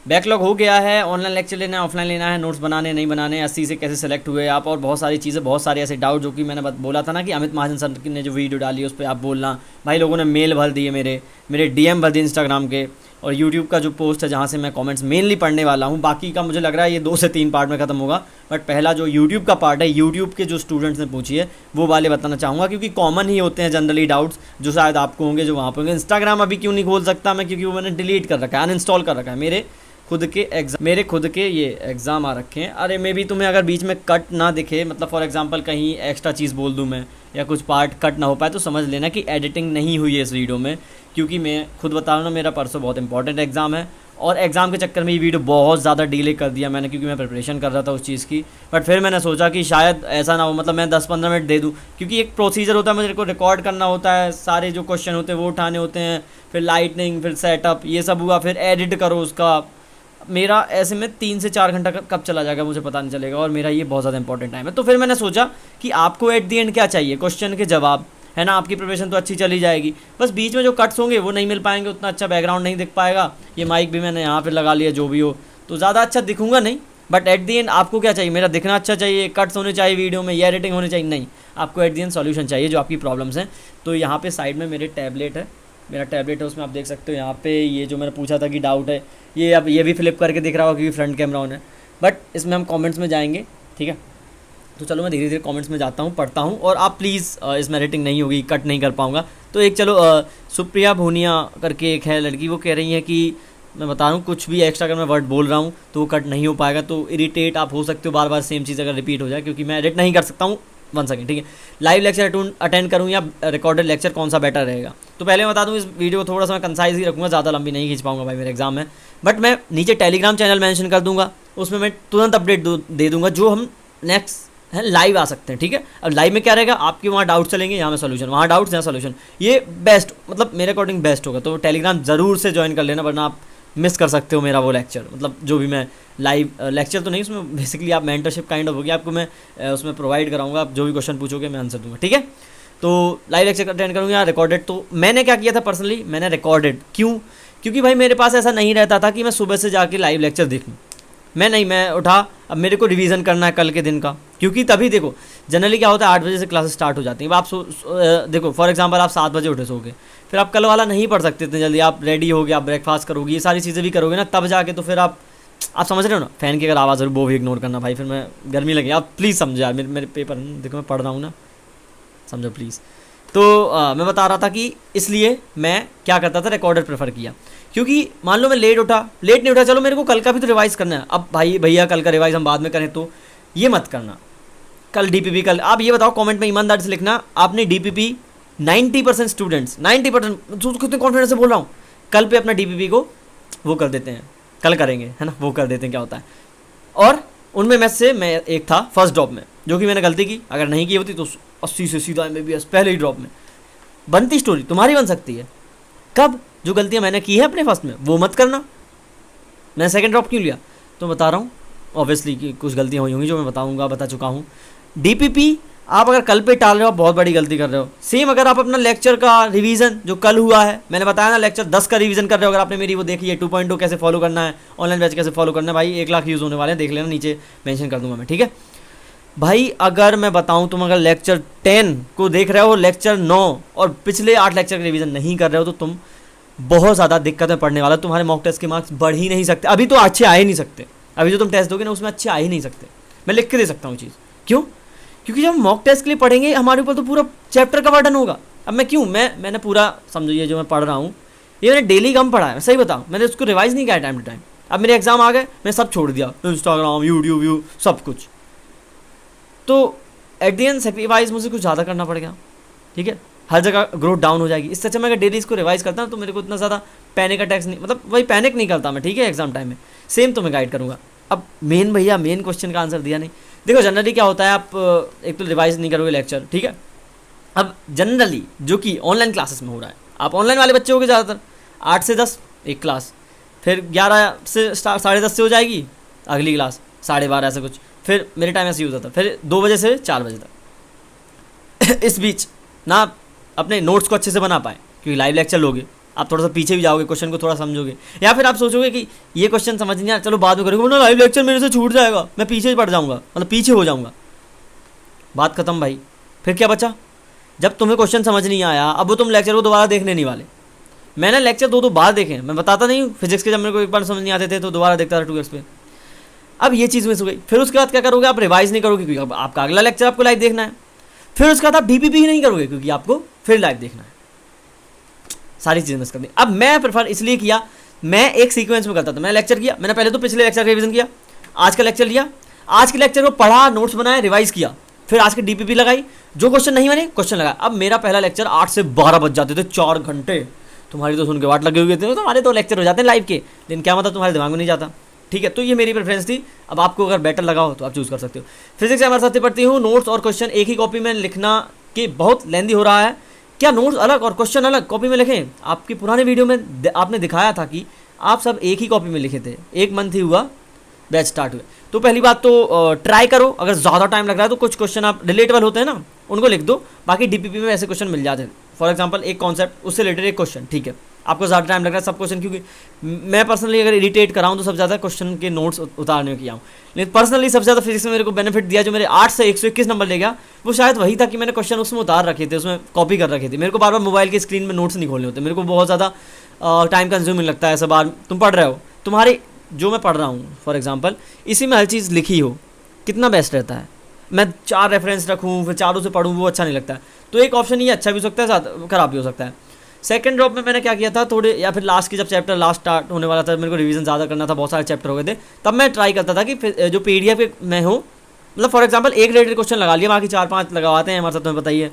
Backlog हो गया है, ऑनलाइन लेक्चर लेना है, ऑफलाइन लेना है, नोट्स बनाने नहीं बनाने, 80 से कैसे सेलेक्ट हुए आप, और बहुत सारी चीज़ें, बहुत सारे ऐसे डाउट जो कि मैंने बोला था ना कि अमित महाजन सर ने जो वीडियो डाली है उस पर आप बोलना। भाई लोगों ने मेल भर दिए, मेरे डीएम भर दिए इंस्टाग्राम के, और यूट्यूब का जो पोस्ट है जहाँ से मैं कमेंट्स मेनली पढ़ने वाला हूँ। बाकी का मुझे लग रहा है ये 2 से 3 पार्ट में ख़त्म होगा, बट पहला जो यूट्यूब का पार्ट है, यूट्यूब के जो स्टूडेंट्स ने पूछी है वो वाले बताना चाहूँगा, क्योंकि कॉमन ही होते हैं जनरली डाउट्स जो शायद आपको होंगे, जो वहाँ पे होंगे। इंस्टाग्राम अभी क्यों नहीं खोल सकता मैं, क्योंकि वो मैंने डिलीट कर रखा है, अनइंस्टॉल कर रखा है। मेरे खुद के ये एग्ज़ाम आ रखे हैं। अरे मे भी तुम्हें अगर बीच में कट ना दिखे, मतलब फॉर एग्जांपल कहीं एक्स्ट्रा चीज़ बोल दूं मैं, या कुछ पार्ट कट ना हो पाए, तो समझ लेना कि एडिटिंग नहीं हुई है इस वीडियो में, क्योंकि मैं खुद बता रहा हूँ, मेरा परसों बहुत इंपॉर्टेंट एग्ज़ाम है, और एग्ज़ाम के चक्कर में ये वीडियो बहुत ज़्यादा डिले कर दिया मैंने, क्योंकि मैं प्रिपरेशन कर रहा था उस चीज़ की। बट फिर मैंने सोचा कि शायद ऐसा ना हो, मतलब मैं 10-15 मिनट दे दूँ, क्योंकि एक प्रोसीजर होता है, मुझे को रिकॉर्ड करना होता है, सारे जो क्वेश्चन होते हैं वो उठाने होते हैं, फिर लाइटनिंग, फिर सेटअप, ये सब हुआ, फिर एडिट करो उसका। मेरा ऐसे में 3 से 4 घंटा कब चला जाएगा मुझे पता नहीं चलेगा, और मेरा ये बहुत ज़्यादा इंपॉर्टेंट टाइम है। तो फिर मैंने सोचा कि आपको एट दी एंड क्या चाहिए, क्वेश्चन के जवाब, है ना। आपकी प्रिपरेशन तो अच्छी चली जाएगी, बस बीच में जो कट्स होंगे वो नहीं मिल पाएंगे, उतना अच्छा बैकग्राउंड नहीं दिख पाएगा। ये माइक भी मैंने यहाँ पर लगा लिया, जो भी हो, तो ज़्यादा अच्छा दिखूंगा नहीं, बट एट दी एंड आपको क्या चाहिए, मेरा दिखना अच्छा चाहिए, कट्स होने चाहिए वीडियो में, ये एडिटिंग होनी चाहिए, नहीं, आपको एट दी एंड सॉल्यूशन चाहिए जो आपकी प्रॉब्लम्स हैं। तो यहाँ पे साइड में मेरा टैबलेट है, उसमें आप देख सकते हो यहाँ पे ये जो मैंने पूछा था कि डाउट है, ये अब ये भी फ्लिप करके दिख रहा होगा क्योंकि फ्रंट कैमरा ऑन है, बट इसमें हम कमेंट्स में जाएंगे, ठीक है। तो चलो मैं धीरे धीरे कमेंट्स में जाता हूँ, पढ़ता हूँ, और आप प्लीज़ इसमें एडिटिंग नहीं होगी, कट नहीं कर पाऊँगा। तो एक चलो सुप्रिया भूनिया करके एक है लड़की, वो कह रही है कि मैं बता रहा हूँ कुछ भी एक्स्ट्रा अगर मैं वर्ड बोल रहा हूँ तो वो कट नहीं हो पाएगा, तो इरिटेट आप हो सकते हो बार बार सेम चीज़ अगर रिपीट हो जाए, क्योंकि मैं एडिट नहीं कर सकता हूँ। 1 सेकेंड, ठीक है। लाइव लेक्चर अटेंड करूँ या रिकॉर्डेड लेक्चर, कौन सा बेटर रहेगा? तो पहले मैं बता दूँ, इस वीडियो को थोड़ा सा मैं कंसाइज ही रखूँगा, ज़्यादा लंबी नहीं खींच पाऊँगा भाई, मेरे एग्जाम है। बट मैं नीचे टेलीग्राम चैनल मेंशन कर दूँगा, उसमें मैं तुरंत अपडेट दे दूँगा जो हम नेक्स्ट है लाइव आ सकते हैं, ठीक है। अब लाइव में क्या रहेगा, आपके वहाँ डाउट चलेंगे, यहाँ में सोल्यूशन, वहाँ डाउट्स यहाँ सोल्यूशन, ये बेस्ट, मतलब मेरे अकॉर्डिंग बेस्ट होगा। तो टेलीग्राम ज़रूर से ज्वाइन कर लेना, वरना आप मिस कर सकते हो मेरा वो लेक्चर, मतलब जो भी मैं लाइव लेक्चर तो नहीं, उसमें बेसिकली आप मेंटरशिप काइंड ऑफ होगी, आपको मैं उसमें प्रोवाइड कराऊंगा, आप जो भी क्वेश्चन पूछोगे मैं आंसर दूंगा, ठीक है। तो लाइव लेक्चर अटेंड करूँगा या रिकॉर्डेड। तो मैंने क्या किया था पर्सनली, मैंने रिकॉर्डेड, क्योंकि भाई मेरे पास ऐसा नहीं रहता था कि मैं सुबह से जाके लाइव लेक्चर देखूँ, मैं उठा, अब मेरे को रिवीजन करना है कल के दिन का, क्योंकि तभी देखो जनरली क्या होता है 8 बजे से क्लासेस स्टार्ट हो जाती हैं। अब आप देखो फॉर एग्जांपल आप 7 बजे उठे सोगे, फिर आप कल वाला नहीं पढ़ सकते इतनी जल्दी, आप रेडी होगे, आप ब्रेकफास्ट करोगे, ये सारी चीज़ें भी करोगे ना, तब जाके तो फिर आप समझ रहे हो ना। फ़ैन की अगर आवाज़ जरूर वो भी इग्नोर करना भाई, फिर मैं गर्मी लगी, आप प्लीज़ समझो यार, मेरे पेपर देखो मैं पढ़ रहा हूँ ना, समझो प्लीज़। तो मैं बता रहा था कि इसलिए मैं क्या करता था, रिकॉर्डेड प्रेफर किया, क्योंकि मान लो मैं लेट नहीं उठा, चलो मेरे को कल का भी तो रिवाइज़ करना है। अब भाई भैया कल का रिवाइज़ हम बाद में करें, तो ये मत करना। कल डीपीपी, कल आप ये बताओ कमेंट में ईमानदारी से लिखना, आपने डीपीपी 90% स्टूडेंट्स 90% कितने कॉन्फिडेंस से बोल रहा हूँ, कल पे अपना डीपीपी को वो कर देते हैं, कल करेंगे, है ना, वो कर देते हैं, क्या होता है। और उनमें मैं से मैं एक था फर्स्ट ड्रॉप में, जो कि मैंने गलती की, अगर नहीं की होती तो 80 से सीधा MBBS पहले ही ड्रॉप में। बनती स्टोरी तुम्हारी बन सकती है, कब? जो गलतियाँ मैंने की है अपने फर्स्ट में वो मत करना। मैं सेकंड ड्रॉप क्यों लिया, तो बता रहा हूँ, ऑब्वियसली कि कुछ गलतियाँ हुई होंगी जो मैं बता चुका हूँ। डीपीपी आप अगर कल पे टाल रहे हो, आप बहुत बड़ी गलती कर रहे हो। सेम अगर आप अपना लेक्चर का रिवीजन जो कल हुआ है, मैंने बताया ना लेक्चर 10 का रिवीजन कर रहे हो, अगर आपने मेरी वो देखी है 2.2 कैसे फॉलो करना है, ऑनलाइन बैच कैसे फॉलो करना है, भाई 1 लाख यूज़ होने वाले हैं, देख लेना, नीचे मेंशन कर दूंगा मैं, ठीक है भाई। अगर मैं बताऊं, तुम अगर लेक्चर 10 को देख रहे हो, लेक्चर 9 और पिछले 8 लेक्चर का रिवीजन नहीं कर रहे हो, तो तुम बहुत ज़्यादा दिक्कत में पड़ने वाला। तुम्हारे मॉक टेस्ट के मार्क्स बढ़ ही नहीं सकते, अभी तो अच्छे आ ही नहीं सकते, अभी जो तुम टेस्ट दोगे ना उसमें अच्छे आ ही नहीं सकते, मैं लिख के दे सकता हूँ चीज़। क्यों? क्योंकि जब मॉक टेस्ट के लिए पढ़ेंगे हमारे ऊपर तो पूरा चैप्टर का वर्डन होगा। अब मैंने पूरा समझो, ये जो मैं पढ़ रहा हूँ ये मैंने डेली कम पढ़ा है, मैं सही बताऊँ, मैंने उसको रिवाइज़ नहीं किया टाइम टू टाइम। अब मेरे एग्जाम आ गए, मैं सब छोड़ दिया, इंस्टाग्राम, यूट्यूब, सब कुछ। तो एट द एंड सेक्रीफाइस मुझे कुछ ज़्यादा करना पड़ गया, ठीक है, हर जगह ग्रोथ डाउन हो जाएगी। इससे अच्छा मैं अगर डेली इसको रिवाइज करता हूँ तो मेरे को इतना ज़्यादा पैनिक अटैक्स नहीं, मतलब वही पैनिक नहीं करता मैं, ठीक है, एग्जाम टाइम में। सेम तो मैं गाइड करूँगा। अब मेन क्वेश्चन का आंसर दिया नहीं। देखो जनरली क्या होता है, आप एक तो रिवाइज नहीं करोगे लेक्चर, ठीक है। अब जनरली जो कि ऑनलाइन क्लासेस में हो रहा है, आप ऑनलाइन वाले बच्चे होगे ज़्यादातर, 8 से 10 एक क्लास, फिर 11 से 10:30 से हो जाएगी अगली क्लास, 12:30 ऐसा कुछ, फिर मेरे टाइम ऐसे ही होता था, फिर 2 बजे से 4 बजे तक। इस बीच ना अपने नोट्स को अच्छे से बना पाए, क्योंकि लाइव लेक्चर लोगे, आप थोड़ा सा पीछे भी जाओगे, क्वेश्चन को थोड़ा समझोगे, या फिर आप सोचोगे कि ये क्वेश्चन समझ नहीं आया, चलो बाद में करोगे, वरना लाइव लेक्चर मेरे से छूट जाएगा, मैं पीछे पड़ जाऊँगा, मतलब पीछे हो जाऊँगा, बात खत्म भाई। फिर क्या बचा? जब तुम्हें क्वेश्चन समझ नहीं आया, अब वो तुम लेक्चर को दोबारा देखने नहीं वाले। मैंने लेक्चर दो बार देखे, मैं बताता नहीं हूँ, फिजिक्स के जब मेरे को एक बार समझ नहीं आते थे तो दोबारा देखता था 2x पे। अब ये चीज़ मिस हो गई। फिर उसके बाद क्या करोगे? आप रिवाइज नहीं करोगे क्योंकि अब आपका अगला लेक्चर आपको लाइव देखना है। फिर उसके बाद आप डीपीपी ही नहीं करोगे क्योंकि आपको फिर लाइव देखना है। सारी चीज़ें मिस कर दी। अब मैं प्रेफर इसलिए किया, मैं एक सीक्वेंस में करता था। मैं लेक्चर किया, मैंने पहले तो पिछले लेक्चर का रिवीजन किया, आज का लेक्चर लिया, आज के लेक्चर को पढ़ा, नोट्स बनाए, रिवाइज किया, फिर आज की डीपीपी लगाई, जो क्वेश्चन नहीं बने क्वेश्चन लगाया। अब मेरा पहला लेक्चर 8 से 12 बज जाते थे, 4 घंटे। तुम्हारी तो सुन के वाट लगे हुए थे, तुम्हारे तो लेक्चर हो जाते हैं लाइव के, लेकिन क्या मतलब तुम्हारे दिमाग में नहीं जाता। ठीक है, तो ये मेरी प्रेफरेंस थी। अब आपको अगर बेटर लगा हो तो आप चूज़ कर सकते हो। फिजिक्स हमारे साथ पढ़ती हूँ, नोट्स और क्वेश्चन एक ही कॉपी में लिखना कि बहुत लेंदी हो रहा है। क्या नोट्स अलग और क्वेश्चन अलग कॉपी में लिखें? आपकी पुराने वीडियो में आपने दिखाया था कि आप सब एक ही कॉपी में लिखे थे। 1 मंथ ही हुआ बैच स्टार्ट हुए, तो पहली बात तो ट्राई करो। अगर ज़्यादा टाइम लग रहा है तो कुछ क्वेश्चन आप रिलेटेबल होते हैं ना, उनको लिख दो। बाकी डीपीपी में ऐसे क्वेश्चन मिल जाते हैं। फॉर एग्जांपल एक कॉन्सेप्ट, उससे रिलेटेड एक क्वेश्चन, ठीक है, आपको ज़्यादा टाइम लग रहा है सब क्वेश्चन, क्योंकि मैं पर्सनली अगर इरिटेट कराऊँ तो सबसे ज़्यादा क्वेश्चन के नोट्स उतारने में किया हूँ। लेकिन पर्सनली सबसे ज़्यादा फिजिक्स में मेरे को बेनिफिट दिया, जो मेरे 8 से 121 नंबर ले गया, वो शायद वही था कि मैंने क्वेश्चन उसमें उतार रखे थे, उसमें कॉपी कर रखे थे। मेरे को बार बार मोबाइल की स्क्रीन में नोट्स नहीं खोलने होते, मेरे को बहुत ज़्यादा टाइम कंज्यूमिंग लगता है। ऐसा बार तुम पढ़ रहे हो, तुम्हारे जो मैं पढ़ रहा हूँ फॉर एग्जांपल, इसी में हर चीज़ लिखी हो, कितना बेस्ट रहता है। मैं 4 रेफरेंस रखूँ फिर चारों से पढ़ूँ, वो अच्छा नहीं लगता है। तो एक ऑप्शन ये अच्छा भी हो सकता है, साथ खराब भी हो सकता है। सेकंड ड्रॉप में मैंने क्या किया था, थोड़े या फिर लास्ट की जब चैप्टर लास्ट स्टार्ट होने वाला था, मेरे को रिवीजन ज़्यादा करना था, बहुत सारे चैप्टर हो गए थे, तब मैं ट्राई करता था कि जो PDF में हो, मतलब फॉर एग्जांपल एक रिलेटेड क्वेश्चन लगा लिया, बाकी 4-5 लगाते हैं हमारे साथ, तुम्हें बताइए,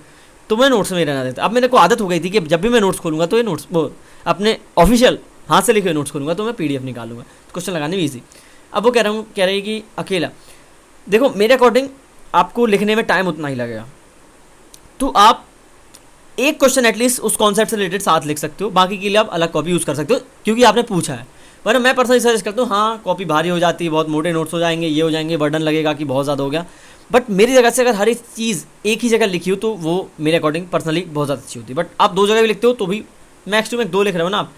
तो मैं नोट्स में रहना देता। अब मेरे को आदत हो गई थी कि जब भी मैं नोट्स खोलूँगा तो ये नोट्स वो अपने ऑफिशियल हाथ से लिखे हुए नोट्स खोलूँगा, तो मैं PDF निकालूंगा, क्वेश्चन लगाने भी ईजी। अब वो कह रही कि अकेला देखो, मेरे अकॉर्डिंग आपको लिखने में टाइम उतना ही लगेगा, तो आप एक क्वेश्चन एटलीस्ट उस कॉन्सेप्ट से रिलेटेड साथ लिख सकते हो, बाकी के लिए आप अलग कॉपी यूज़ कर सकते हो क्योंकि आपने पूछा है। वरना मैं पर्सनली सजेस्ट करता हूँ, हाँ कॉपी भारी हो जाती है, बहुत मोटे नोट्स हो जाएंगे, ये हो जाएंगे, बर्डन लगेगा कि बहुत ज़्यादा हो गया। बट मेरी जगह से अगर हर एक चीज़ एक ही जगह लिखी हो तो वो मेरे अकॉर्डिंग पर्सनली बहुत ज़्यादा अच्छी होती है। बट आप 2 जगह भी लिखते हो तो भी मैक्स टू मैक्स 2 लिख रहे हो ना आप,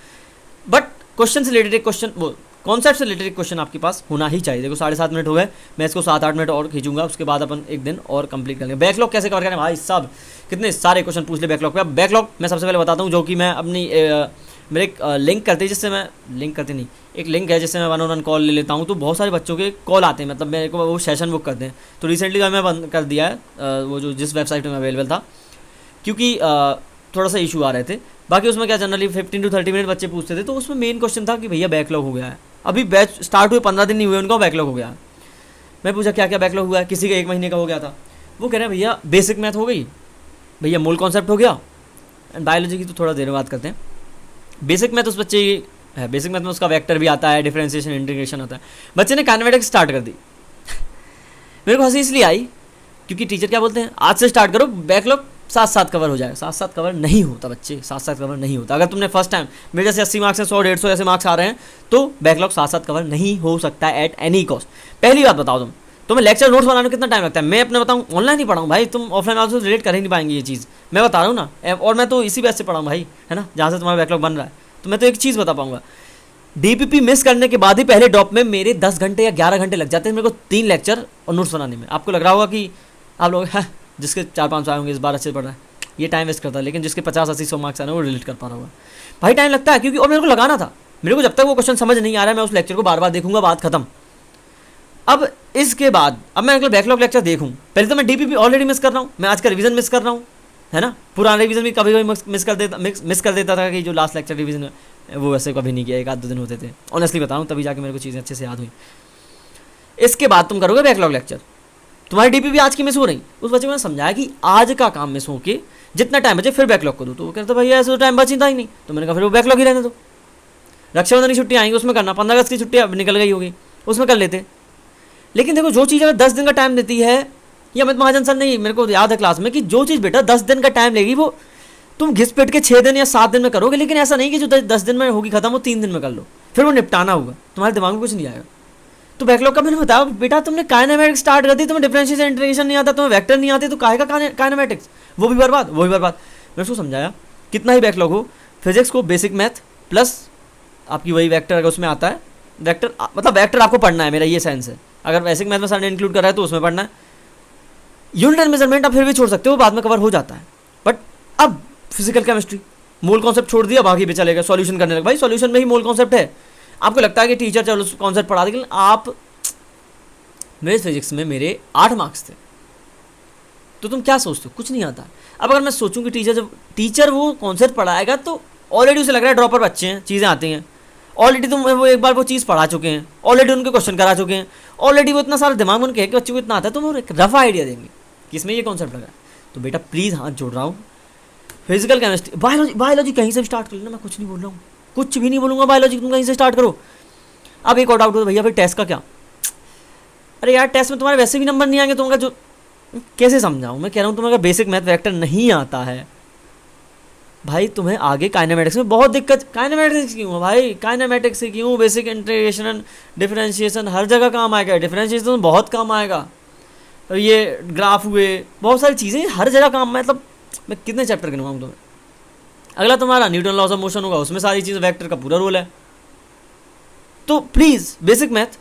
बट क्वेश्चन से रिलेटेड क्वेश्चन, वो कॉन्सेप्ट से रिलेटेड क्वेश्चन आपके पास होना ही चाहिए। देखो 7.5 मिनट हो गए, मैं इसको 7-8 मिनट और खींचूंगा, उसके बाद अपन एक दिन और कंप्लीट कर लेंगे। बैकलॉग कैसे कवर करें भाई साहब, कितने सारे क्वेश्चन पूछ ले बैकलॉग पे। अब बैकलॉग मैं सबसे पहले बताता हूँ, जो कि मैं अपनी मेरे एक लिंक करते हैं, जिससे मैं लिंक करते नहीं, एक लिंक है जिससे मैं 1-on-1 कॉल ले लेता हूँ, तो बहुत सारे बच्चों के कॉल आते हैं, मतलब मेरे को वो सेशन बुक करते हैं। तो रिसेंटली मैं बंद कर दिया है वो जो जिस वेबसाइट में अवेलेबल था, क्योंकि थोड़ा सा इशू आ रहे थे। बाकी उसमें क्या जनरली 15 to 30 मिनट बच्चे पूछते थे, तो उसमें मेन क्वेश्चन था कि भैया बैकलॉग हो गया है, अभी बैच स्टार्ट हुए 15 दिन नहीं हुए उनका बैकलॉग हो गया। मैं पूछा क्या क्या बैकलॉग हुआ है, किसी का 1 महीने का हो गया था। वो कह रहे हैं भैया बेसिक मैथ हो गई, भैया मूल कॉन्सेप्ट हो गया, एंड बायोलॉजी की तो थोड़ा देर बात करते हैं। बेसिक मैथ उस बच्चे है, बेसिक मैथ में उसका वेक्टर भी आता है, डिफरेंशिएशन इंटीग्रेशन होता है। बच्चे ने काइनेमेटिक्स स्टार्ट कर दी। मेरे को हंसी इसलिए आई क्योंकि टीचर क्या बोलते हैं, आज से स्टार्ट करो, बैकलॉग साथ कवर हो जाएगा। साथ कवर नहीं होता बच्चे, साथ कवर नहीं होता। अगर तुमने फर्स्ट टाइम मेरे जैसे 80 मार्क्स हैं, 100-150 ऐसे मार्क्स आ रहे हैं, तो बैकलॉग साथ कवर नहीं हो सकता है एट एनी कॉस्ट। पहली बात बताओ, तुम्हें लेक्चर नोट्स बनाने में कितना टाइम लगता है? मैं अपने बताऊँ, ऑनलाइन ही पढ़ाऊँ भाई, तुम ऑफलाइन वालों से रिलेट कर ही नहीं पाएंगे ये चीज़, मैं बता रहा हूँ ना। और मैं तो इसी बेस से पढ़ाऊँ भाई, है ना, जहाँ से तुम्हारा बैकलॉग बन रहा है। तो मैं तो एक चीज़ बता पाऊँगा, डीपीपी मिस करने के बाद ही पहले ड्रॉप में मेरे 10 घंटे या 11 घंटे लग जाते हैं मेरे को 3 लेक्चर और नोट्स बनाने में। आपको लग रहा होगा कि आप लोग जिसके 4-5 आए होंगे इस बार अच्छे पढ़ रहा है, ये टाइम वेस्ट करता है, लेकिन जिसके 50-80-100 मार्क्स आ रहे हैं वो रिलेट कर पा रहा होगा। भाई टाइम लगता है, क्योंकि और मेरे को लगाना था, मेरे को जब तक वो क्वेश्चन समझ नहीं आ रहा है मैं उस लेक्चर को बार बार देखूंगा, बात खत्म। अब इसके बाद अब मैं अगला बैकलॉग लेक्चर देखूँ, पहले तो मैं डीपीपी ऑलरेडी मिस कर रहा हूँ, मैं आज का रिवीजन मिस कर रहा हूँ, है ना। पुराना रिवीजन भी कभी कभी मिस कर देता था कि जो लास्ट लेक्चर रिवीजन वो वैसे कभी नहीं किया, 1-2 दिन होते थे, ऑनेस्टली बताऊँ, तभी जाके मेरे को चीज़ें अच्छे से याद हुई। इसके बाद तुम करोगे बैकलॉग लेक्चर, तुम्हारी डीपीपी आज की मिस हो रही। उस बच्चे को मैंने समझाया कि आज का काम मिस हो के जितना टाइम बचे फिर बैकलॉग को दो, तो वो कहता भैया ऐसे तो टाइम बचता ही नहीं। तो मैंने कहा फिर वो बैकलॉग ही रहने दो, रक्षाबंधन की छुट्टी आएंगी उसमें करना, 15 अगस्त की छुट्टी अब निकल गई होगी उसमें कर लेते। लेकिन देखो जो चीज़ अगर 10 दिन का टाइम देती है, या अमित महाजन सर नहीं, मेरे को याद है क्लास में कि जो चीज़ बेटा 10 दिन का टाइम लेगी वो तुम घिस पिट के 6 दिन या 7 दिन में करोगे, लेकिन ऐसा नहीं कि जो 10 दिन में होगी खत्म वो 3 दिन में कर लो, फिर वो निपटाना होगा, तुम्हारे दिमाग में कुछ नहीं आएगा। तो बैकलॉग का मैंने बताया बेटा तुमने काइनेमेटिक्स स्टार्ट कर दी, तुम्हें डिफरेंशिएशन इंटीग्रेशन नहीं आता, तुम्हें वेक्टर नहीं आते, तो काहे का काइनेमेटिक्स, वो भी बर्बाद। मैं उसको समझाया कितना ही बैकलॉग हो, फिजिक्स को बेसिक मैथ प्लस आपकी वही वेक्टर अगर उसमें आता है, वेक्टर मतलब वेक्टर आपको पढ़ना है, मेरा ये सेंस है। अगर बेसिक मैथ में सर ने इंक्लूड करा है तो उसमें पढ़ना है। यूनिट एंड मेजरमेंट आप फिर भी छोड़ सकते हो, बाद में कवर हो जाता है। बट अब फिजिकल केमिस्ट्री मोल कॉन्सेप्ट छोड़ दिया, बाकी भी चलेगा, सॉल्यूशन करने लगे। भाई सॉल्यूशन में ही मोल कॉन्सेप्ट है। आपको लगता है कि टीचर चलो कॉन्सेप्ट पढ़ा दे, लेकिन आप, मेरे फिजिक्स में मेरे 8 मार्क्स थे, तो तुम क्या सोचते हो? कुछ नहीं आता। अब अगर मैं सोचूं कि टीचर वो कॉन्सेप्ट पढ़ाएगा तो ऑलरेडी उसे लग रहा है ड्रॉपर बच्चे हैं, चीज़ें आती हैं, ऑलरेडी तुम वो एक बार वो चीज़ पढ़ा चुके हैं, ऑलरेडी उनके क्वेश्चन करा चुके हैं, ऑलरेडी वो इतना सारा दिमाग में उनके है कि बच्चों को इतना आता है, तो वो एक रफ आइडिया देंगे कि इसमें ये कॉन्सेप्ट लगा है। तो बेटा प्लीज़ हाथ जोड़ रहा हूँ, फिजिकल केमिस्ट्री, बायोलॉजी कहीं से भी स्टार्ट कर लेना, मैं कुछ नहीं बोल रहा हूँ, कुछ भी नहीं बोलूँगा, बायोलॉजी तुम कहीं से स्टार्ट करो। अब एक और डाउट हो भैया, फिर टेस्ट का क्या? अरे यार टेस्ट में तुम्हारे वैसे भी नंबर नहीं आएंगे, तुम्हारा जो, कैसे समझाऊँ? मैं कह रहा हूँ तुम्हें अगर बेसिक मैथ वेक्टर नहीं आता है भाई, तुम्हें आगे काइनेमेटिक्स में बहुत दिक्कत। काइनेमेटिक्स क्यों है भाई? काइनेमेटिक्स से क्यों? बेसिक इंटीग्रेशन, डिफरेंशिएशन हर जगह काम आएगा, डिफरेंशिएशन बहुत काम आएगा, और ये ग्राफ हुए, बहुत सारी चीज़ें हर जगह काम, मतलब मैं कितने चैप्टर गिनवाऊँ तुम्हें। अगला तुम्हारा न्यूटन लॉज ऑफ मोशन होगा, उसमें सारी चीज़ें वेक्टर का पूरा रोल है। तो प्लीज़ बेसिक मैथ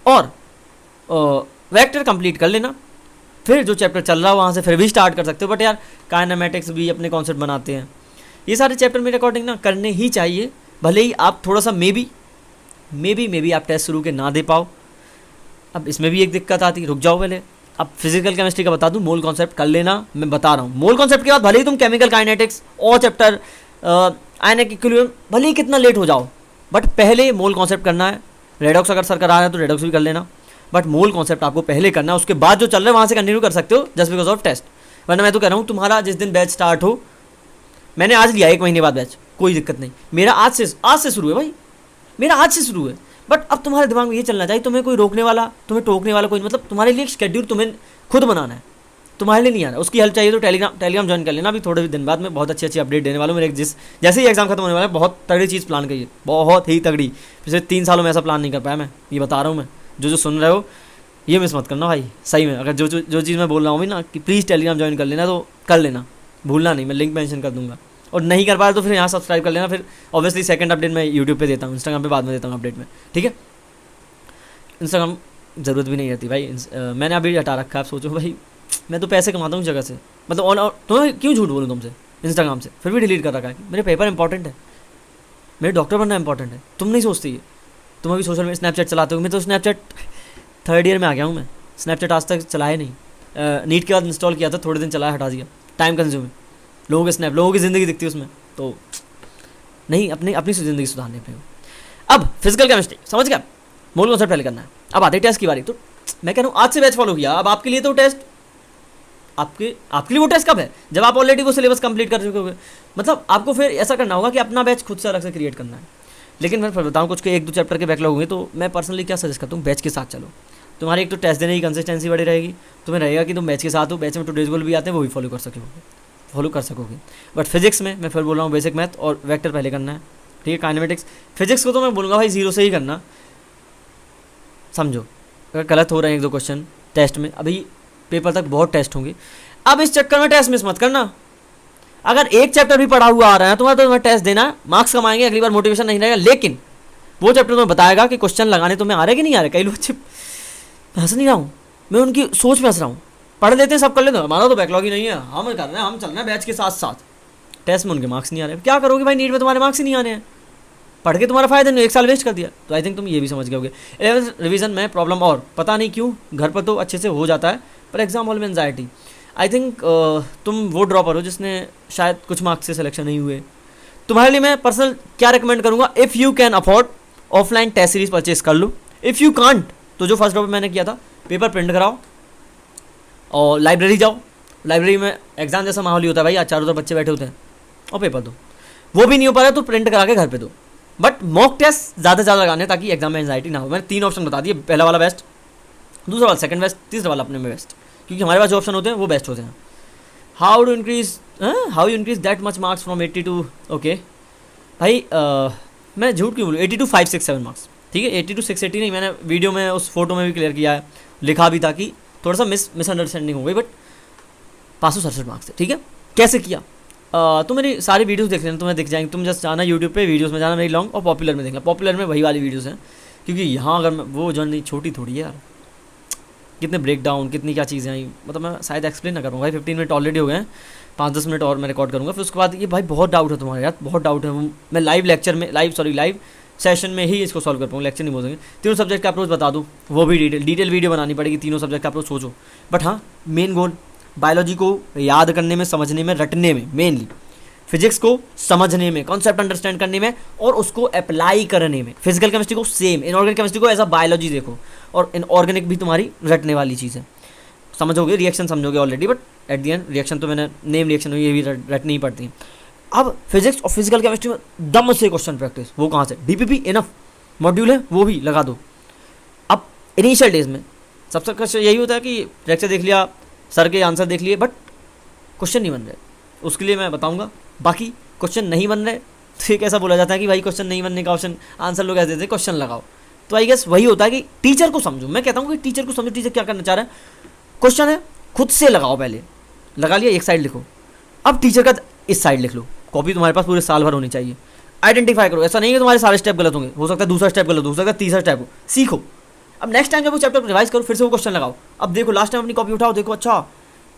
और वेक्टर कंप्लीट कर लेना, फिर जो चैप्टर चल रहा है वहाँ से फिर भी स्टार्ट कर सकते हो। बट यार काइनेमेटिक्स भी अपने कॉन्सेप्ट बनाते हैं, ये सारे चैप्टर मेरे अकॉर्डिंग ना करने ही चाहिए, भले ही आप थोड़ा सा मे बी आप टेस्ट शुरू के ना दे पाओ। अब इसमें भी एक दिक्कत आती है, रुक जाओ पहले। अब फिजिकल केमिस्ट्री का बता दूं, मोल कॉन्सेप्ट कर लेना, मैं बता रहा हूँ। मोल कॉन्सेप्ट के बाद भले ही तुम केमिकल काइनेटिक्स और चैप्टर आयनिक इक्विलिब्रियम भले ही कितना लेट हो जाओ, बट पहले मोल कॉन्सेप्ट करना है। रेडॉक्स अगर सर करा रहा है तो रेडॉक्स भी कर लेना, बट मोल कॉन्सेप्ट आपको पहले करना है, उसके बाद जो चल रहा है वहाँ से कंटिन्यू कर सकते हो जस्ट बिकॉज ऑफ टेस्ट। वरना मैं तो कह रहा हूँ तुम्हारा जिस दिन बैच स्टार्ट हो, मैंने आज लिया 1 महीने बाद बैच, कोई दिक्कत नहीं, मेरा आज से शुरू है भाई, मेरा आज से शुरू है। बट अब तुम्हारे दिमाग में ये चलना चाहिए, तुम्हें कोई रोकने वाला, तुम्हें टोकने वाला कोई, मतलब तुम्हारे लिए एक शेड्यूल तुम्हें खुद बनाना है, तुम्हारे लिए नहीं आना। उसकी हेल्प चाहिए तो टेलीग्राम ज्वाइन कर लेना। अभी थोड़े दिन बाद में बहुत अच्छी अपडेट देने वाला हूँ। मेरे जैसे ही एग्जाम खत्म होने वाला है, बहुत तगड़ी चीज़ प्लान करी है, बहुत ही तगड़ी। पिछले 3 सालों में ऐसा प्लान नहीं कर पाया मैं, ये बता रहा हूँ मैं। जो सुन रहे हो ये मिस मत करना भाई, सही में। अगर जो चीज़ मैं बोल रहा हूँ भी ना कि प्लीज़ टेलीग्राम ज्वाइन कर लेना, तो कर लेना, भूलना नहीं, मैं लिंक मेंशन कर दूंगा। और नहीं कर पाया तो फिर यहाँ सब्सक्राइब कर लेना। फिर ऑब्वियसली सेकंड अपडेट मैं यूट्यूब पे देता हूँ, इंस्टाग्राम पे बाद में देता हूँ अपडेट में, ठीक है। इंस्टाग्राम ज़रूरत भी नहीं रहती भाई, मैंने अभी हटा रखा है। आप सोचो भाई, मैं तो पैसे कमाता हूँ जगह से, मतलब ऑन, तुम्हें क्यों झूठ बोलूँ तुमसे, इंस्टाग्राम से फिर भी डिलीट कर रखा है। मेरे पेपर इंपॉर्टेंट है, मेरे डॉक्टर बनना इंपॉर्टेंट है, तुम नहीं सोचती है। तुम अभी सोशल मीडिया स्नैपचैट चलाते हो, मैं तो स्नैपचैट 3rd ईयर में आ गया हूँ मैं, स्नैपचैट आज तक चलाया नहीं। नीट के बाद इंस्टॉल किया था, थोड़े दिन चलाया, हटा दिया, टाइम कंज्यूम है। लोगों के स्नैप, लोगों की ज़िंदगी दिखती है उसमें, तो नहीं, अपनी ज़िंदगी सुधारने पे हो। अब फिजिकल केमिस्ट्री समझ गया, मोल कॉन्सेप्ट पहले करना है। अब आते टेस्ट की बारी, तो मैं कह रहा हूँ आज से बैच फॉलो किया। अब आपके लिए तो टेस्ट, आपके लिए वो टेस्ट कब है? जब आप ऑलरेडी वो सिलेबस कंप्लीट कर चुके होगे। मतलब आपको फिर ऐसा करना होगा कि अपना बैच खुद से अलग से क्रिएट करना है। लेकिन मैं फिर बताऊँ, कुछ के 1-2 चैप्टर के बैकलॉग होंगे, तो मैं पर्सनली क्या सजेस्ट करता हूँ, बैच के साथ चलो। तुम्हारी एक तो टेस्ट देने की कंसिस्टेंसी बड़ी रहेगी, तुम्हें रहेगा कि तुम बैच के साथ हो, बैच में टुडेज गोल भी आते हैं, वो भी फॉलो कर सकोगे। बट फिजिक्स में मैं फिर बोल रहा हूँ, बेसिक मैथ और वेक्टर पहले करना है, ठीक है। काइनेमेटिक्स, फिजिक्स को तो मैं बोलूँगा भाई 0 से ही करना, समझो। अगर गलत हो रहे हैं 1-2 क्वेश्चन टेस्ट में, अभी पेपर तक बहुत टेस्ट होंगे, अब इस चक्कर में टेस्ट मिस मत करना। अगर एक चैप्टर भी पढ़ा हुआ आ रहा है तुम्हारा, तो तुम्हें टेस्ट देना, मार्क्स कमाएंगे, अगली बार मोटिवेशन नहीं रहेगा। लेकिन वो चैप्टर तुम्हें बताएगा कि क्वेश्चन लगाने तुम्हें आ रहे कि नहीं आ रहे। कई लोग अच्छे, हंस नहीं रहा हूँ मैं, उनकी सोच में हंस रहा हूँ। पढ़ लेते हैं, सब कर लेते हैं, हमारा तो बैकलॉग ही नहीं है, हम कर रहे हैं, हम चल रहे हैं बैच के साथ साथ, टेस्ट में उनके मार्क्स नहीं आ रहे। क्या करोगे भाई, नीट में तुम्हारे मार्क्स ही नहीं आ रहे हैं, पढ़ के तुम्हारा फायदा नहीं, 1 साल वेस्ट कर दिया। तो आई थिंक तुम ये भी समझ गए होगे। 11th रिवीजन में प्रॉब्लम, और पता नहीं क्यों घर पर तो अच्छे से हो जाता है, पर एग्जाम हॉल में एंजाइटी। आई थिंक तुम वो ड्रॉपर हो जिसने शायद कुछ मार्क्स से सिलेक्शन नहीं हुए। तुम्हारे लिए मैं पर्सनल क्या रिकमेंड करूँगा, if you can afford offline test series purchase कर लो। इफ़ यू कांट, तो जो फर्स्ट ड्रॉप मैंने किया था, पेपर प्रिंट कराओ और लाइब्रेरी जाओ। लाइब्रेरी में एग्जाम जैसा माहौल ही होता है भाई, आज चारों तरफ बच्चे बैठे होते हैं, और पेपर दो। वो भी नहीं हो पा रहा तो प्रिंट करा के घर पे दो। बट मॉक टेस्ट ज़्यादा से ज़्यादा लगाने, ताकि एग्जाम में एंजाइटी ना हो। मैंने 3 ऑप्शन बता दिए, पहला वाला बेस्ट, दूसरा वाला सेकंड बेस्ट, तीसरा वाला अपने में बेस्ट, क्योंकि हमारे पास जो ऑप्शन होते हैं वो बेस्ट होते हैं। How you increase that much marks from 80 to, okay भाई मैं झूठ क्यों बोलूँ, 80 to 567 मार्क्स, ठीक है। 80 to 680 नहीं, मैंने वीडियो में उस फोटो में भी क्लियर किया है, लिखा भी था कि थोड़ा सा मिसअंडरस्टैंडिंग हो गई, बट 567 मार्क्स थे, ठीक है। कैसे किया, तो मेरी सारी वीडियोस देख लेना, तुम्हें दिख जाएंगी। तुम जस्ट जाना यूट्यूब पे, वीडियोस में जाना मेरी लॉन्ग, और पॉपुलर में देखना। पॉपुलर में वही वाली वीडियोस हैं, क्योंकि यहाँ अगर वो जर्नी छोटी थोड़ी है यार, कितने ब्रेक डाउन, कितनी क्या चीज़ें आई, मतलब मैं शायद एक्सप्लेन ना करूँगा भाई। 15 मिनट ऑलरेडी हो गए हैं, 5-10 मिनट और मैं रिकॉर्ड करूँगा। फिर उसके बाद ये भाई बहुत डाउट है तुम्हारे यार, बहुत डाउट है। मैं लाइव लेक्चर में, लाइव सेशन में ही इसको सॉल्व कर पाऊँ, लेक्चर नहीं बोल सकेंगे। तीनों सब्जेक्ट का अप्रोच बता दूँ, वो भी डिटेल वीडियो बनानी पड़ेगी, तीनों सब्जेक्ट का अप्रोच सोचो। बट हाँ, मेन गोल बायोलॉजी को याद करने में, समझने में, रटने में, मेनली फिजिक्स को समझने में, कॉन्सेप्ट अंडरस्टैंड करने में, और उसको अप्लाई करने में। फिजिकल केमिस्ट्री को सेम, इनऑर्गेनिक केमिस्ट्री को एज अ बायोलॉजी देखो, और इनऑर्गेनिक भी तुम्हारी रटने वाली चीज़ है। समझोगे, रिएक्शन समझोगे already, but at the and reaction तो मैंने नेम रिएक्शन हुई, ये भी रटनी ही पड़ती है। अब फिजिक्स और फिजिकल केमिस्ट्री में दम से क्वेश्चन प्रैक्टिस, वो कहाँ से? डीपीपी इनफ मॉड्यूल है, वो भी लगा दो। अब इनिशियल डेज में सबसे कष्ट यही होता है कि लेक्चर देख लिया, सर के आंसर देख लिए, बट क्वेश्चन नहीं बन रहे। उसके लिए मैं बताऊंगा। बाकी क्वेश्चन नहीं बन रहे तो एक ऐसा बोला जाता है कि भाई क्वेश्चन नहीं बनने का ऑप्शन आंसर लोग ऐसे देते हैं, क्वेश्चन लगाओ। तो आई गेस वही होता है कि टीचर को समझो। मैं कहता हूँ कि टीचर को समझो, टीचर क्या करना चाह रहा है। क्वेश्चन है, खुद से लगाओ, पहले लगा लिया, एक साइड लिखो। अब टीचर का इस साइड लिख लो। कॉपी तुम्हारे पास पूरे साल भर होनी चाहिए। आइडेंटिफाई करो, ऐसा नहीं है तुम्हारे सारे स्टेप गलत होंगे, हो सकता है दूसरा स्टेप गलत हो सकता है तीसरा स्टेप हो। सीखो। अब नेक्स्ट टाइम जब वो चैप्टर रिवाइज करो, फिर से वो क्वेश्चन लगाओ। अब देखो लास्ट टाइम अपनी कॉपी उठाओ, देखो अच्छा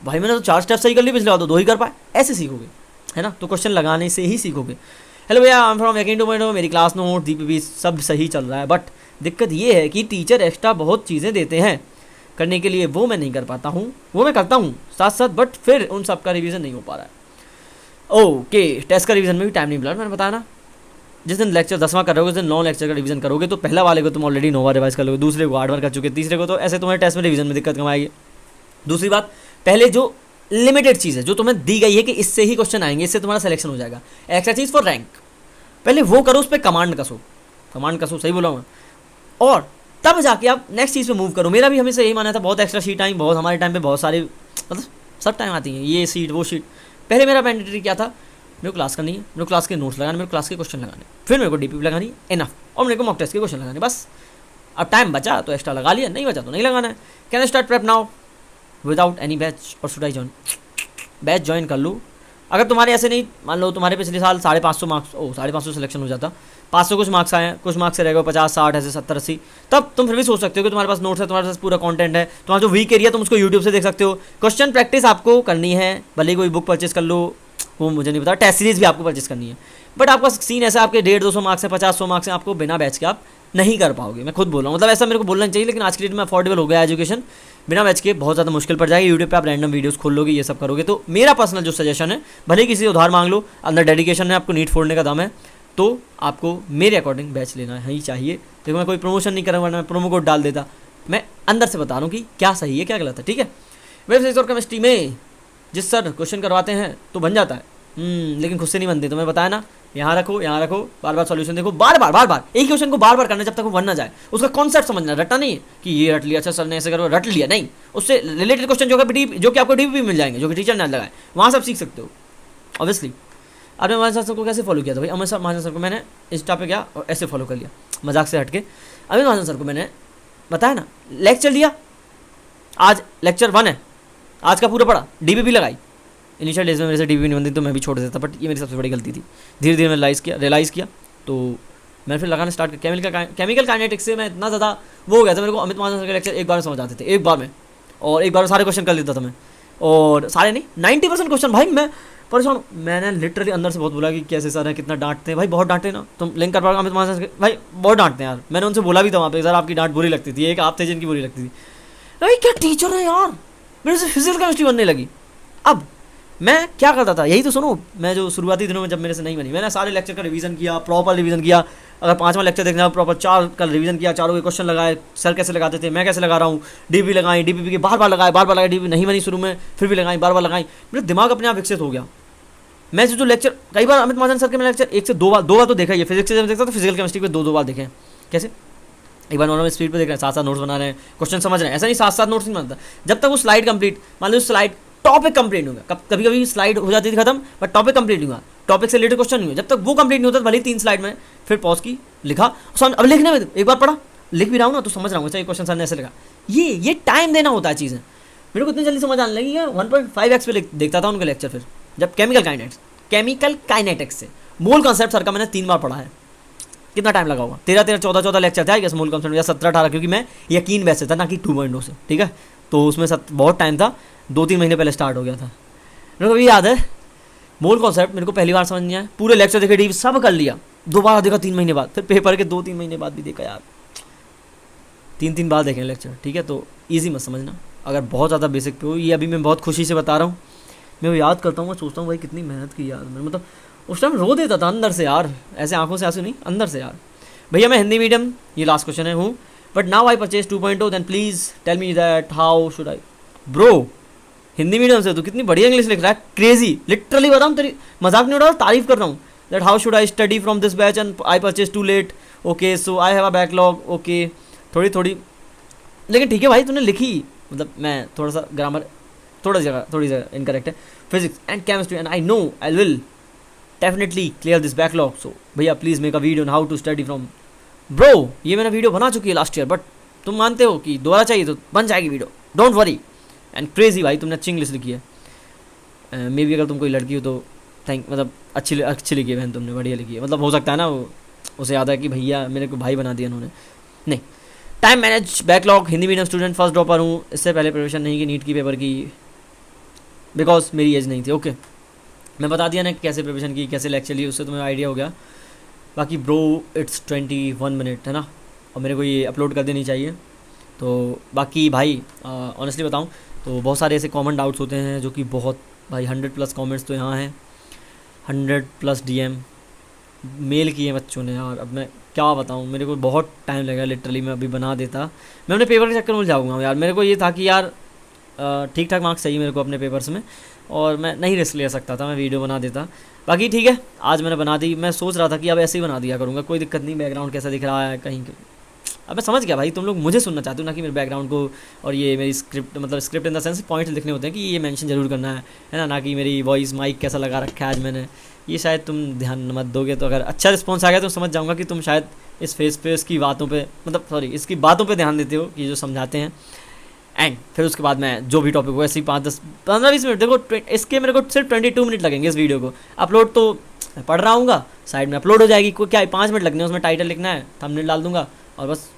भाई मैंने तो 4 स्टेप सही कर लिए, पिछले बार तो 2 ही कर पाए। ऐसे सीखोगे, है ना। तो क्वेश्चन लगाने से ही सीखोगे। हेलो भैया, I am from weekend two, मेरी क्लास नोट डीपीपी सब सही चल रहा है, बट दिक्कत ये है कि टीचर एक्स्ट्रा बहुत चीज़ें देते हैं करने के लिए, वो मैं नहीं कर पाता हूँ। वो मैं करता हूँ साथ साथ, बट फिर उन सब का रिवीजन नहीं हो पा रहा है। ओके, टेस्ट का रिवीजन में भी टाइम नहीं मिला। मैंने बताया ना, जिस दिन लेक्चर 10वां कर रहे हो, उस दिन 9 लेक्चर का रिवीजन करोगे तो पहला वाले को तुम ऑलरेडी 9 बार रिवाइज कर लोगे, दूसरे को 8 बार कर चुके, तीसरे को तो ऐसे तुम्हारे टेस्ट में रिवीजन में दिक्कत कम आएगी। दूसरी बात, पहले जो लिमिटेड चीज़ है जो तुम्हें दी गई है कि इससे ही क्वेश्चन आएंगे, इससे तुम्हारा सिलेक्शन हो जाएगा, एक्स्ट्रा चीज़ फॉर रैंक, पहले वो करो, उस पर कमांड कसो, सही बोला हूँ। और तब जाके आप नेक्स्ट चीज़ पे मूव करो। मेरा भी हमेशा यही माना था, बहुत एक्स्ट्रा शीट आई, बहुत हमारे टाइम पे बहुत सारी, मतलब सब टाइम आती हैं ये सीट वो शीट। पहले मेरा मैंडेटरी क्या था, मेरे को क्लास करनी है, मेरे को क्लास के नोट्स लगाने, मेरे को क्लास के क्वेश्चन लगाने, फिर मेरे को डीपीपी लगानी है, इनफ, और मेरे को मॉक टेस्ट के क्वेश्चन लगाने, बस। अब टाइम बचा तो एक्स्ट्रा लगा लिया, नहीं बचा तो नहीं लगाना है। Can I start prep now without any batch, और should I join? Batch join कर लूँ। अगर तुम्हारे ऐसे नहीं, मान लो तुम्हारे पिछले साल 550 मार्क्स, 550 सिलेक्शन हो जाता, 500 कुछ मार्क्स आए, कुछ मार्क्स से रह गए 50, 60, ऐसे 70, 80, तब तुम फिर भी सोच सकते हो कि तुम्हारे पास नोट्स है, तुम्हारे पास पूरा कंटेंट है, तुम्हारा जो वीक एरिया तुम उसको यूट्यूब से देख सकते हो। क्वेश्चन प्रैक्टिस आपको करनी है, भले ही कोई बुक परचेस कर लो, वो मुझे नहीं पता, टेस्ट सीरीज भी आपको परचेस करनी है, बट आपका सीन ऐसा, आपके 150-200 मार्क्स है, 50-100 मार्क्स है, आपको बिना बैच के आप नहीं कर पाओगे। मैं खुद बोल रहा हूँ, मतलब ऐसा मेरे को बोलना चाहिए, लेकिन आज के डेट में अफोर्डेबल हो गया एजुकेशन, बिना बैच के बहुत ज़्यादा मुश्किल पड़ जाएगी। यूट्यूब पे आप रैंडम वीडियोस खोल लोगे, ये सब करोगे, तो मेरा पर्सनल जो सजेशन है, भले किसी से उधार मांग लो, अंदर डेडिकेशन है, आपको नीट फोड़ने का दम है, तो आपको मेरे अकॉर्डिंग बैच लेना ही चाहिए। देखो मैं कोई प्रमोशन नहीं कर रहा, वरना मैं प्रोमो कोड डाल देता। मैं अंदर से बता रहा हूँ कि क्या सही है क्या गलत है, ठीक है। वेब फिजिक्स और केमिस्ट्री में जिस सर क्वेश्चन करवाते हैं तो बन जाता है, लेकिन खुद से नहीं बनते। तो मैं बताया ना, यहाँ रखो, बार बार सॉल्यूशन देखो, बार बार एक ही क्वेश्चन को बार बार करना, जब तक वो बन ना जाए। उसका कॉन्सेप्ट समझना, रटना नहीं है कि ये रट लिया, अच्छा सर ने ऐसे करो, रट लिया नहीं। उससे रिलेटेड क्वेश्चन जो कि आपको डीपीपी मिल जाएंगे, जो कि टीचर ने लगाए, वहाँ से आप सीख सकते हो ऑब्वियसली। आपने महाजन सर को कैसे फॉलो किया था भाई? अमित महाजन सर को मैंने इंस्टा पे गया और ऐसे फॉलो कर लिया, मजाक से हटके। अमित महाजन सर को मैंने बताया ना, लेक्चर लिया, आज लेक्चर 1 है, आज का पूरा पढ़ा, डीपीपी लगाई। इनिशियल डेज में मेरे से डीपीपी नहीं बनती तो मैं भी छोड़ देता, बट ये मेरी सबसे बड़ी गलती थी। धीरे धीरे मैं रियलाइज़ किया तो मैं फिर लगाना स्टार्ट किया। केमिकल काइनेटिक्स से मैं इतना ज़्यादा वो हो गया था, मेरे को अमित महाजन सर के लेक्चर एक बार में समझ आते थे, एक बार में, और एक बार में सारे क्वेश्चन कर लेता था मैं, और सारे नहीं 90% क्वेश्चन। भाई मैं परेशान, मैंने लिटरली अंदर से बहुत बोला कि कैसे सर है, कितना डांटते हैं भाई, बहुत डांटते ना, तुम लिंक कर पाओगे अमित महाजन सर के, भाई बहुत डांटते हैं यार। मैंने उनसे बोला भी था वहाँ पे, सर आपकी डांट बुरी लगती थी, एक आप थे जिनकी बुरी लगती थी। भाई क्या टीचर है यार, मेरे से फिजिकल केमिस्ट्री बनने लगी। अब मैं क्या करता था, यही तो सुनो, मैं जो शुरुआती दिनों में जब मेरे से नहीं बनी, मैंने सारे लेक्चर का रिवीजन किया, प्रॉपर रिवीजन किया। अगर 5वां लेक्चर देखना, प्रॉपर 4 का रिवीजन किया, चारों के क्वेश्चन लगाए, सर कैसे लगाते थे, मैं कैसे लगा रहा हूँ, डीपी लगाई, डीपीपी के बार बार लगाए, डीपी नहीं बनी शुरू में, फिर भी लगाई, बार बार लगाई, मेरा दिमाग अपने आप विकसित हो गया। मैं जो लेक्चर कई बार अमित महाजन सर के मैंने लेक्चर 1 से 2 बार तो देखा ही है। फिजिक्स से जब देखता तो फिजिकल केमिस्ट्री पे 2 बार देखे हैं। कैसे? एक बार नॉर्मल स्पीड पे देख रहे हैं, साथ साथ नोट्स बना रहे हैं, क्वेश्चन समझ रहे हैं, ऐसा नहीं साथ साथ नोट्स नहीं बनता। जब तक वो स्लाइड कंप्लीट, मान लो स्लाइड टॉपिक कंप्लीट नहीं होगा, कभी कभी स्लाइड हो जाती थी खत्म, बट टॉपिक कंप्लीट नहीं हुआ, टॉपिक से रिलेटेड क्वेश्चन नहीं हुआ, जब तक वो कंप्लीट नहीं होता, भले 3 स्लाइड में फिर पॉज की, लिखा, अब लिखने में एक बार पढ़ा, लिख भी रहा हूँ ना तो समझ रहा हूँ, अच्छा ये क्वेश्चन सर ने ऐसे लगा। ये टाइम देना होता है चीज़ें। मेरे को इतनी जल्दी समझ आने लगी, 1.5x पे देखता था उनके लेक्चर। फिर जब केमिकल काइनेटिक्स केमिकल काइनेटिक्स से। मूल कॉन्सेप्ट सर का मैंने 3 बार पढ़ा है। कितना टाइम लगा होगा? 13 लेक्चर थे क्या मूल कॉन्सेप्ट, या 17-18, क्योंकि मैं यकीन वैसे था ना कि 2.0 से, ठीक है। तो उसमें बहुत टाइम था, 2-3 महीने पहले स्टार्ट हो गया था। मेरे को भी याद है मूल कॉन्सेप्ट मेरे को पहली बार समझ नहीं आया, पूरे लेक्चर देखे डीप सब कर लिया, दोबारा देखा 3 महीने बाद, फिर पेपर के 2-3 महीने बाद भी देखा यार, 3 बार देखें लेक्चर, ठीक है। तो ईजी मत समझना अगर बहुत ज़्यादा बेसिक पे हो। ये अभी मैं बहुत खुशी से बता रहा हूँ, मैं वो याद करता हूँ, मैं सोचता हूँ भाई कितनी मेहनत की यार मैंने, मतलब उस टाइम रो देता था अंदर से यार, ऐसे आंखों से आंसू नहीं, अंदर से यार। भैया मैं हिंदी मीडियम, ये लास्ट क्वेश्चन है, हूँ, but now I purchase 2.0, then please tell me that how should I. Bro Hindi medium से तू कितनी बढ़िया इंग्लिश लिख रहा है, क्रेजी, लिटरली बताऊँ, तेरी मजाक नहीं उड़ा रहा, तारीफ कर रहा हूँ। That how should I study from this batch and I purchase too late, okay so I have a backlog, okay थोड़ी, लेकिन ठीक है भाई तूने लिखी, मतलब मैं थोड़ा सा ग्रामर थोड़ी जगह इनकरेक्ट है, physics and chemistry, and I know I will definitely clear this backlog, so भैया please make a video on how to study from. Bro ये मैंने वीडियो बना चुकी है लास्ट ईयर, बट तुम मानते हो कि दोबारा चाहिए तो बन जाएगी video, don't worry. And crazy भाई तुमने अच्छी इंग्लिश लिखी है, मे बी अगर तुम कोई लड़की हो तो मतलब अच्छी लिखी है बहन तुमने, बढ़िया लिखी है, मतलब हो सकता है ना वो उसे याद है कि भैया मेरे को भाई बना दिया उन्होंने। नहीं, time manage, backlog, Hindi medium student, first dropper हूँ, इससे पहले प्रिपरेशन नहीं की नीट की पेपर की, बिकॉज मेरी एज नहीं थी। ओके मैं बता दिया ना कैसे प्रिपरेशन की, कैसे लेक्चर ली, उससे तुम्हें आइडिया हो गया। बाकी ब्रो इट्स 21 मिनट है ना, और मेरे को ये अपलोड कर देनी चाहिए। तो बाकी भाई ऑनेस्टली बताऊँ तो बहुत सारे ऐसे कॉमन डाउट्स होते हैं जो कि बहुत भाई 100+ कमेंट्स तो यहाँ हैं, 100+ DM मेल किए बच्चों ने यार। अब मैं क्या बताऊँ, मेरे को बहुत टाइम लगा लिटरली, मैं अभी बना देता, मैं अपने पेपर के चक्कर में जाऊँगा यार। मेरे को ये था कि यार ठीक ठाक मार्क्स चाहिए मेरे को अपने पेपर्स में, और मैं नहीं रिस्क ले सकता था, मैं वीडियो बना देता। बाकी ठीक है आज मैंने बना दी, मैं सोच रहा था कि अब ऐसे ही बना दिया करूँगा, कोई दिक्कत नहीं, बैकग्राउंड कैसा दिख रहा है कहीं। अब मैं समझ गया भाई तुम लोग मुझे सुनना चाहते हो ना कि मेरे बैकग्राउंड को, और ये मेरी स्क्रिप्ट, मतलब script in the sense points लिखने होते हैं कि ये मेंशन जरूर करना है ना कि मेरी वॉइस माइक कैसा लगा रखा है आज मैंने। ये शायद तुम ध्यान मत दोगे, तो अगर अच्छा रिस्पॉन्स आ गया तो समझ जाऊँगा कि तुम शायद इस फेस पे इसकी बातों पे, मतलब सॉरी इसकी बातों पे ध्यान देते हो कि जो समझाते हैं। एंड फिर उसके बाद मैं जो भी टॉपिक हो ऐसे ही 5-10-15-20 मिनट, देखो इसके मेरे को सिर्फ 22 मिनट लगेंगे इस वीडियो को अपलोड, तो मैं पढ़ रहा हूँगा साइड में अपलोड हो जाएगी, कोई क्या 5 मिनट लगने हैं, उसमें टाइटल लिखना है, थंबनेल डाल दूंगा और बस।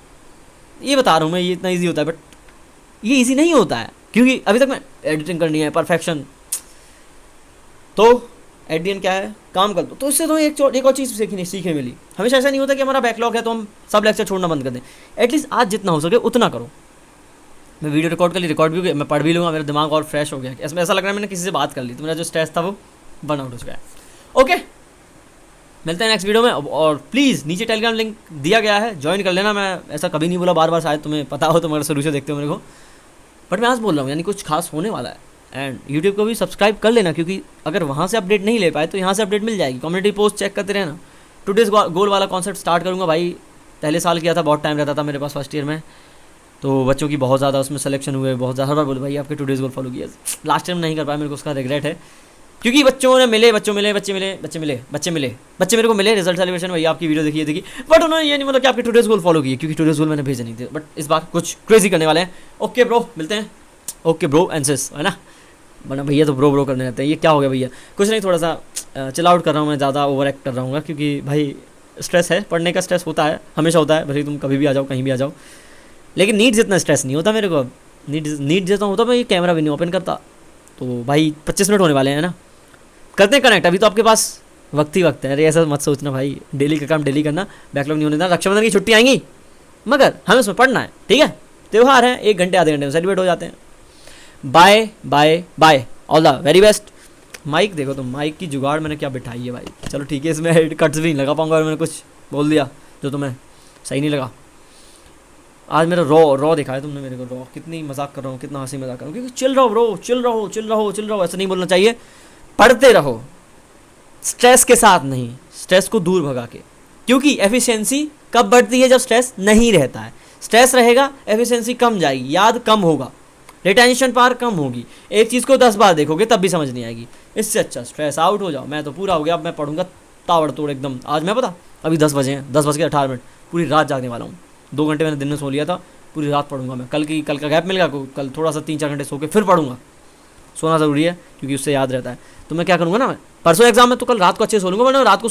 ये बता रहा हूँ मैं, ये इतना ईजी होता है, बट ये ईजी नहीं होता है क्योंकि अभी तक मैं एडिटिंग करनी है परफेक्शन, तो एट दी एंड क्या है काम कर दो। तो इससे तो एक और चीज़ सीखने मिली, हमेशा ऐसा नहीं होता कि हमारा बैकलॉग है तो हम सब लेक्चर छोड़ना बंद कर दें, एटलीस्ट आज जितना हो सके उतना करो। मैं वीडियो रिकॉर्ड कर ली, रिकॉर्ड भी मैं पढ़ भी लूँगा, मेरा दिमाग और फ्रेश हो गया, इसमें ऐसा लग रहा है मैंने किसी से बात कर ली, तो मेरा जो स्ट्रेस था वो बर्न आउट हो चुका है। ओके मिलते हैं नेक्स्ट वीडियो में, और प्लीज़ नीचे टेलीग्राम लिंक दिया गया है, ज्वाइन कर लेना। मैं ऐसा कभी नहीं बोला बार बार, शायद तुम्हें पता हो, तुम अगर शुरू से देखते हो मेरे को, बट मैं आज बोल रहा हूँ यानी कुछ खास होने वाला है। एंड यूट्यूब को भी सब्सक्राइब कर लेना, क्योंकि अगर वहाँ से अपडेट नहीं ले पाए तो यहाँ से अपडेट मिल जाएगी। कम्युनिटी पोस्ट चेक करते रहना। टुडेज गोल वाला कॉन्सेप्ट स्टार्ट करूँगा भाई, पहले साल किया था, बहुत टाइम रहता था मेरे पास फर्स्ट ईयर में, तो बच्चों की बहुत ज़्यादा उसमें सिलेक्शन हुए, बहुत ज़्यादा, हर बार बोले भाई आपके टुडेज गोल फॉलो किया, लास्ट टाइम नहीं कर पाया, मेरे को उसका रिग्रेट है, क्योंकि बच्चे मेरे को मिले, रिजल्ट सेलिब्रेशन भैया आपकी वीडियो देखी, बट उन्होंने ये नहीं मतलब कि आपके टुडेज गोल फॉलो किए, क्योंकि टुडेज गोल मैंने भेजे नहीं थे, बट इस बार कुछ क्रेजी करने वाले हैं। ओके ब्रो मिलते हैं, ओके ब्रो एंड सिस, है ना, वरना भैया तो ब्रो करने रहते हैं। ये क्या हो गया भैया, कुछ नहीं, थोड़ा सा चिल आउट कर रहा हूँ मैं, ज़्यादा ओवर एक्ट कर रहा हूँ, क्योंकि भाई स्ट्रेस है, पढ़ने का स्ट्रेस होता है, हमेशा होता है, भले तुम कभी भी आ जाओ, कहीं भी आ जाओ, लेकिन नीट जितना स्ट्रेस नहीं होता मेरे को। अब नीट जितना होता मैं ये कैमरा भी नहीं ओपन करता। तो भाई 25 मिनट होने वाले हैं ना, करते हैं कनेक्ट, अभी तो आपके पास वक्त ही वक्त है। अरे ऐसा मत सोचना भाई, डेली का काम डेली करना, बैकलॉग नहीं होने देना। रक्षाबंधन की छुट्टी आएंगी मगर हमें उसमें पढ़ना है, ठीक है, त्यौहार है, 1 घंटे आधे घंटे में सेलिब्रेट हो जाते हैं। Bye bye bye, all the very best. Mic देखो तो माइक की जुगाड़ मैंने क्या बिठाई है भाई, चलो ठीक है, इसमें कट्स भी नहीं लगा पाऊंगा और मैंने कुछ बोल दिया जो तुम्हें सही नहीं लगा। आज मेरा रॉ देखा है तुमने मेरे को, रॉ कितनी मजाक कर रहा हूँ, कितना हंसी मजाक कर रहा हूँ, क्योंकि चिल रहो ब्रो, चिल रहो, ऐसा नहीं बोलना चाहिए, पढ़ते रहो, स्ट्रेस के साथ नहीं, स्ट्रेस को दूर भगा के, क्योंकि एफिशिएंसी कब बढ़ती है, जब स्ट्रेस नहीं रहता है। स्ट्रेस रहेगा एफिशिएंसी कम जाएगी, याद कम होगा, रिटेंशन पावर कम होगी, एक चीज़ को 10 बार देखोगे तब भी समझ नहीं आएगी। इससे अच्छा स्ट्रेस आउट हो जाओ। मैं तो पूरा हो गया, अब मैं पढ़ूंगा ताबड़तोड़ एकदम। आज मैं पता अभी 10 बजे हैं, 10:18 पूरी रात जागने वाला हूँ, 2 घंटे मैंने दिन में सो लिया था, पूरी रात पढ़ूंगा मैं। कल का गैप मिल गया, कल थोड़ा सा 3-4 घंटे सो के फिर पढ़ूंगा। सोना ज़रूरी है क्योंकि उससे याद रहता है। तो मैं क्या करूँगा ना, मैं परसों एग्जाम है तो कल रात को अच्छे से सो लूंगा, वरना रात को